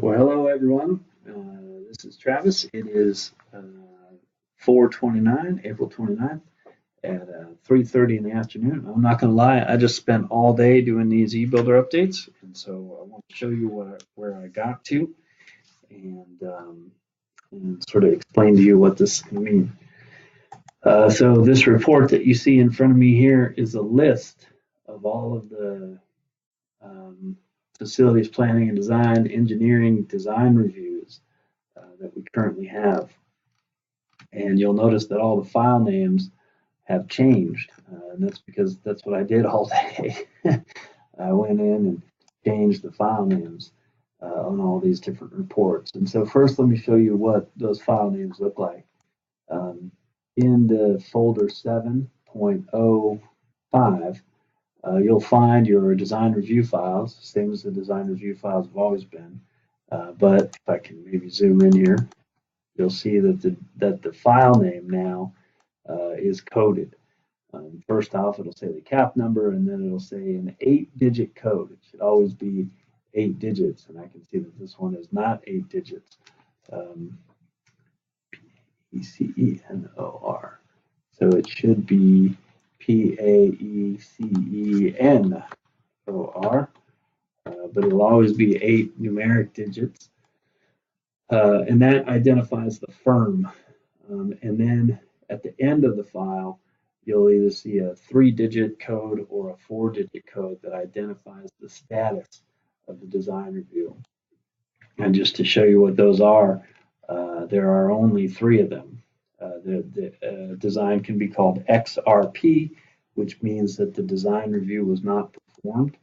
Well, hello everyone. This is Travis. It is 4:29, April 29th at 3:30 in the afternoon. I'm not going to lie, I just spent all day doing these e-builder updates, and so I want to show you where I got to and sort of explain to you what this can mean. So this report that you see in front of me here is a list of all of the facilities planning and design, engineering design reviews that we currently have. And you'll notice that all the file names have changed. And that's because that's what I did all day. I went in and changed the file names on all these different reports. And so first, let me show you what those file names look like. In the folder 7.05, you'll find your design review files, same as the design review files have always been. But if I can maybe zoom in here, you'll see that the file name now is coded. First off, it'll say the cap number, and then it'll say an 8-digit code. It should always be 8 digits, and I can see that this one is not 8 digits. P-E-C-E-N-O-R. So it should be P-A-E-C-E-N-O-R, but it'll always be 8 numeric digits. And that identifies the firm. And then at the end of the file, you'll either see a 3-digit code or a 4-digit code that identifies the status of the design review. And just to show you what those are, there are only 3 of them. The design can be called XRP, which means that the design review was not performed.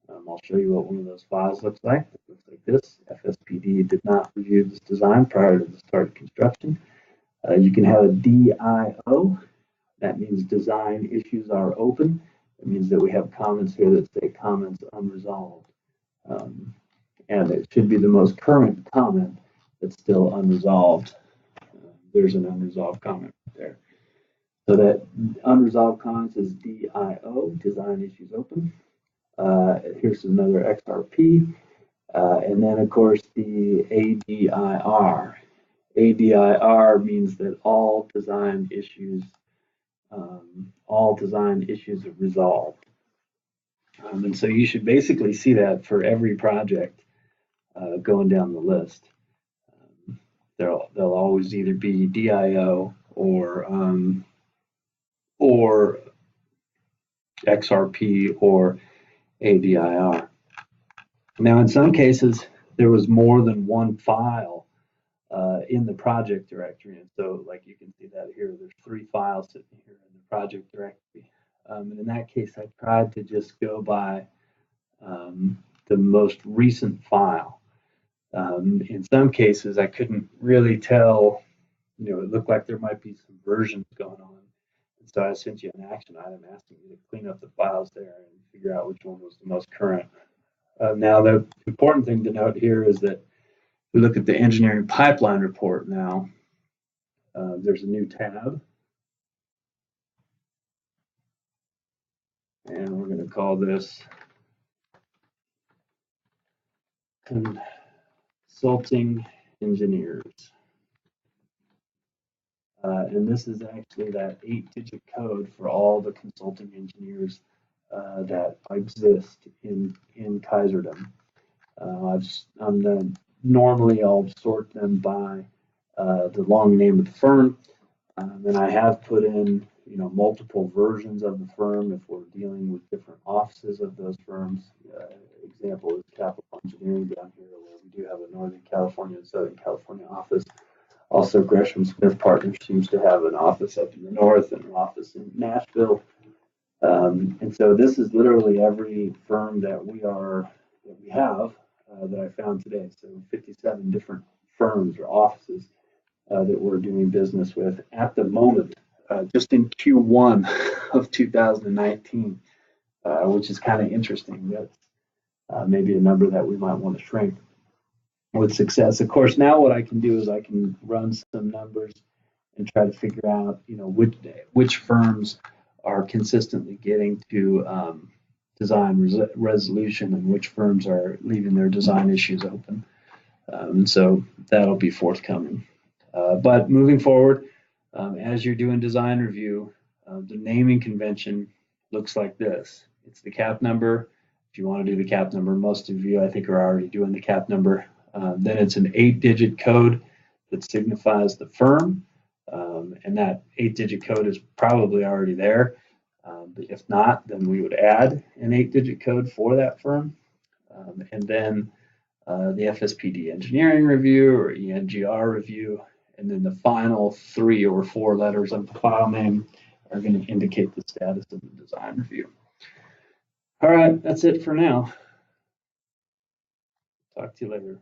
I'll show you what one of those files looks like. It looks like this. FSPDE did not review this design prior to the start of construction. You can have a DIO. That means design issues are open. It means that we have comments here that say comments unresolved. And it should be the most current comment that's still unresolved. There's an unresolved comment there. So that unresolved comments is DIO, design issues open. Here's another XRP. And then, of course, the ADIR. ADIR means that all design issues are resolved. And so you should basically see that for every project going down the list. They'll always either be DIO or XRP or ADIR. Now, in some cases, there was more than one file in the project directory, and so, like you can see that here, there's 3 files sitting here in the project directory. And in that case, I tried to just go by the most recent file. In some cases, I couldn't really tell. It looked like there might be some versions going on. And so I sent you an action item asking you to clean up the files there and figure out which one was the most current. Now, the important thing to note here is that if we look at the engineering pipeline report now, there's a new tab. And we're going to call this Consulting Engineers. And this is actually that 8-digit code for all the consulting engineers that exist in Kaiserdom. Normally I'll sort them by the long name of the firm, and I have put in multiple versions of the firm if we're dealing with different offices of those firms. Example is Capital Engineering down here, where we do have a Northern California and Southern California office. Also, Gresham Smith Partners seems to have an office up in the north and an office in Nashville. And so this is literally every firm that we have that I found today. So 57 different firms or offices that we're doing business with at the moment, just in Q1 of 2019, which is kind of interesting. That's maybe a number that we might want to shrink with success. Of course, now what I can do is I can run some numbers and try to figure out, which firms are consistently getting to design resolution and which firms are leaving their design issues open. And so that'll be forthcoming. But moving forward, as you're doing design review, the naming convention looks like this. It's the cap number. If you want to do the cap number, most of you I think are already doing the cap number. Then it's an 8-digit code that signifies the firm. And that 8-digit code is probably already there. But if not, then we would add an 8-digit code for that firm. And then the FSPDE engineering review or ENGR review. And then the final 3 or 4 letters of the file name are going to indicate the status of the design review. All right, that's it for now. Talk to you later.